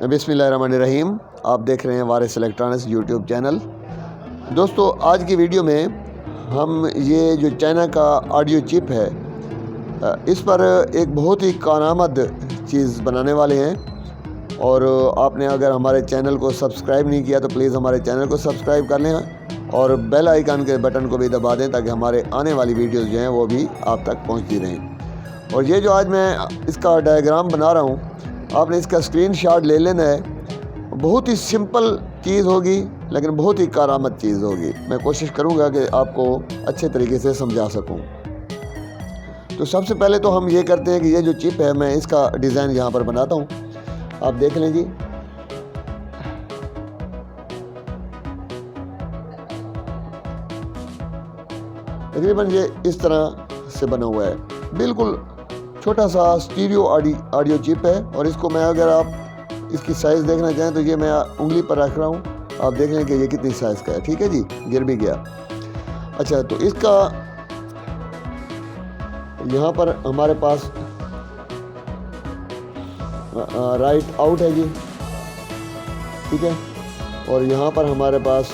बिस्मिल्लाहिर्रहमानिर्रहीम। आप देख रहे हैं वारिस इलेक्ट्रॉनिक्स यूट्यूब चैनल। दोस्तों, आज की वीडियो में हम ये जो चाइना का ऑडियो चिप है इस पर एक बहुत ही कारआमद चीज़ बनाने वाले हैं। और आपने अगर हमारे चैनल को सब्सक्राइब नहीं किया तो प्लीज़ हमारे चैनल को सब्सक्राइब कर लें और बेल आइकन के बटन को भी दबा दें ताकि हमारे आने वाली वीडियोज़ जो हैं वो भी आप तक पहुँचती रहें। और ये जो आज मैं इसका डायग्राम बना रहा हूँ, आपने इसका स्क्रीनशॉट ले लेना है। बहुत ही सिंपल चीज़ होगी लेकिन बहुत ही कारआमद चीज़ होगी। मैं कोशिश करूँगा कि आपको अच्छे तरीके से समझा सकूँ। तो सबसे पहले तो हम ये करते हैं कि ये जो चिप है मैं इसका डिज़ाइन यहाँ पर बनाता हूँ। आप देख लें जी। तकरीबन ये इस तरह से बना हुआ है, बिल्कुल छोटा सा स्टीरियो ऑडियो चिप है। और इसको मैं अगर आप इसकी साइज़ देखना चाहें तो ये मैं उंगली पर रख रहा हूँ, आप देख लें कि ये कितनी साइज़ का है। ठीक है जी, गिर भी गया। अच्छा, तो इसका यहाँ पर हमारे पास राइट आउट है जी, ठीक है। और यहाँ पर हमारे पास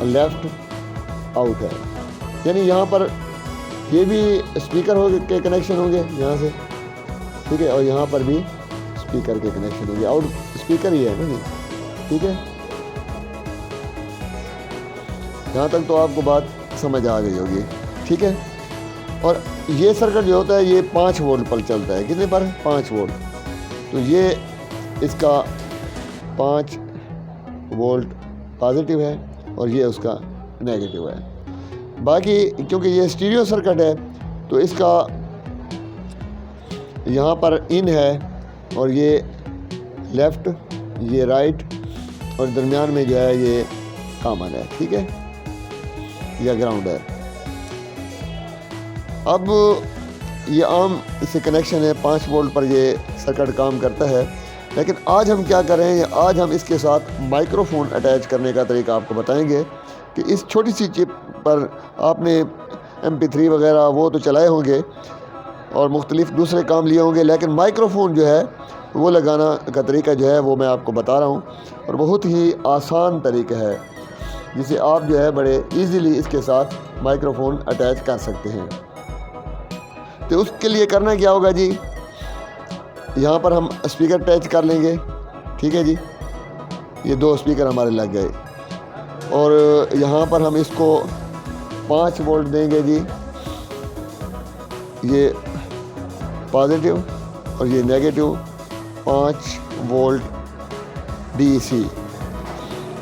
लेफ़्ट आउट है, यानी यहाँ पर ये भी स्पीकर के कनेक्शन होंगे यहाँ से, ठीक है। और यहाँ पर भी स्पीकर के कनेक्शन होंगे, आउट स्पीकर ही है ना जी, ठीक है। यहाँ तक तो आपको बात समझ आ गई होगी, ठीक है। और ये सर्किट जो होता है ये 5 वोल्ट पर चलता है। कितने पर? 5 वोल्ट। तो ये इसका 5 वोल्ट पॉजिटिव है और ये उसका नेगेटिव है। बाकी क्योंकि ये स्टीरियो सर्किट है तो इसका यहाँ पर इन है और ये लेफ़्ट, ये राइट और दरमियान में जो है ये कॉमन है, ठीक है, या ग्राउंड है। अब ये आम इससे कनेक्शन है, 5 वोल्ट पर ये सर्किट काम करता है। लेकिन आज हम क्या कर रहे हैं, आज हम इसके साथ माइक्रोफोन अटैच करने का तरीका आपको बताएंगे कि इस छोटी सी चिप पर आपने MP3 वगैरह वो तो चलाए होंगे और मुख्तलिफ दूसरे काम लिए होंगे, लेकिन माइक्रोफोन जो है वो लगाना का तरीका जो है वो मैं आपको बता रहा हूँ। और बहुत ही आसान तरीका है जिसे आप जो है बड़े इजीली इसके साथ माइक्रोफोन अटैच कर सकते हैं। तो उसके लिए करना क्या होगा जी, यहाँ पर हम स्पीकर अटैच कर लेंगे, ठीक है जी। ये 2 स्पीकर हमारे लग गए और यहाँ पर हम इसको 5 वोल्ट देंगे जी, ये पॉजिटिव और ये नेगेटिव, 5 वोल्ट DC।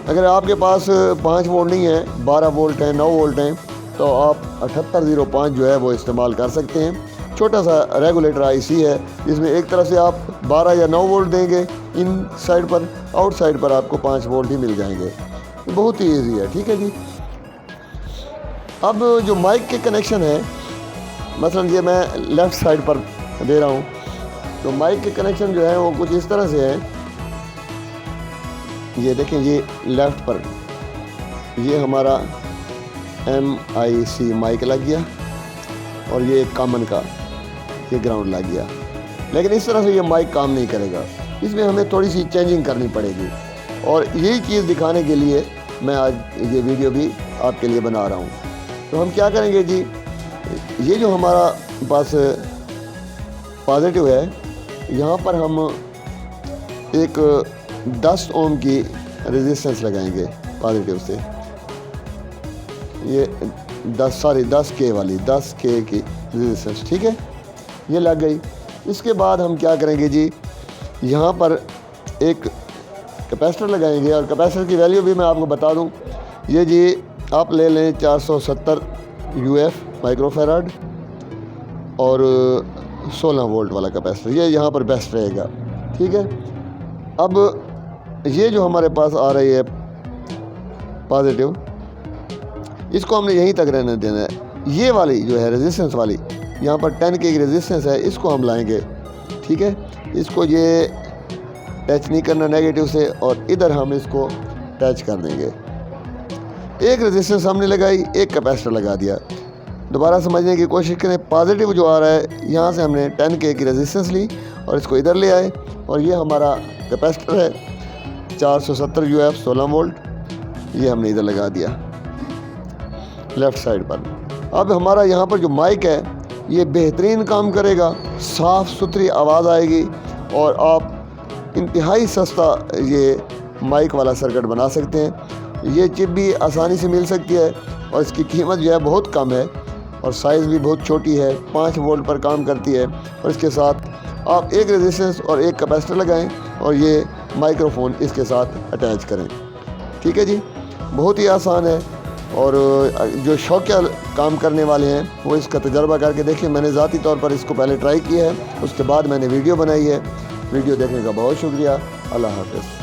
अगर आपके पास 5 वोल्ट नहीं है, 12 वोल्ट है, 9 वोल्ट हैं, तो आप 7805 जो है वो इस्तेमाल कर सकते हैं। छोटा सा रेगुलेटर IC है जिसमें एक तरफ से आप 12 या 9 वोल्ट देंगे इन साइड पर, आउट साइड पर आपको 5 वोल्ट ही मिल जाएंगे। बहुत ही इजी है, ठीक है जी। अब जो माइक के कनेक्शन है, मसलन ये मैं लेफ़्ट साइड पर दे रहा हूँ, तो माइक के कनेक्शन जो है वो कुछ इस तरह से है। ये देखें, ये लेफ़्ट पर ये हमारा MIC माइक लग गया और ये कॉमन का ये ग्राउंड लग गया। लेकिन इस तरह से ये माइक काम नहीं करेगा, इसमें हमें थोड़ी सी चेंजिंग करनी पड़ेगी। और यही चीज़ दिखाने के लिए मैं आज ये वीडियो भी आपके लिए बना रहा हूँ। तो हम क्या करेंगे जी, ये जो हमारा पास पॉजिटिव है, यहाँ पर हम एक 10 ओम की रेजिस्टेंस लगाएंगे पॉजिटिव से। ये 10 K वाली 10 K की रेजिस्टेंस, ठीक है, ये लग गई। इसके बाद हम क्या करेंगे जी, यहाँ पर एक कैपेसिटर लगाएंगे और कैपेसिटर की वैल्यू भी मैं आपको बता दूं। ये जी आप ले लें 470 UF माइक्रोफेराड और 16 वोल्ट वाला कैपेसिटर, ये यहाँ पर बेस्ट रहेगा, ठीक है। अब ये जो हमारे पास आ रही है पॉजिटिव, इसको हमने यहीं तक रहने देना है। ये वाली जो है रेजिस्टेंस वाली, यहाँ पर 10 K की रेजिस्टेंस है, इसको हम लाएंगे, ठीक है। इसको ये टच नहीं करना नेगेटिव से और इधर हम इसको टच कर देंगे। एक रेजिस्टेंस हमने लगाई, एक कैपेसिटर लगा दिया। दोबारा समझने की कोशिश करें, पॉजिटिव जो आ रहा है यहाँ से हमने 10K की रेजिस्टेंस ली और इसको इधर ले आए और ये हमारा कैपेसिटर है 470 UF 16 वोल्ट, ये हमने इधर लगा दिया लेफ़्ट साइड पर। अब हमारा यहाँ पर जो माइक है ये बेहतरीन काम करेगा, साफ़ सुथरी आवाज़ आएगी और आप इंतहाई सस्ता ये माइक वाला सर्किट बना सकते हैं। ये चिप भी आसानी से मिल सकती है और इसकी कीमत जो है बहुत कम है और साइज़ भी बहुत छोटी है, 5 वोल्ट पर काम करती है। और इसके साथ आप एक रेजिस्टेंस और एक कैपेसिटर लगाएं और ये माइक्रोफोन इसके साथ अटैच करें। ठीक है जी, बहुत ही आसान है और जो शौकिया काम करने वाले हैं वो इसका तजर्बा करके देखें। मैंने ज़ाती तौर पर इसको पहले ट्राई किया है, उसके बाद मैंने वीडियो बनाई है। वीडियो देखने का बहुत शुक्रिया। अल्लाह हाफ़िज़।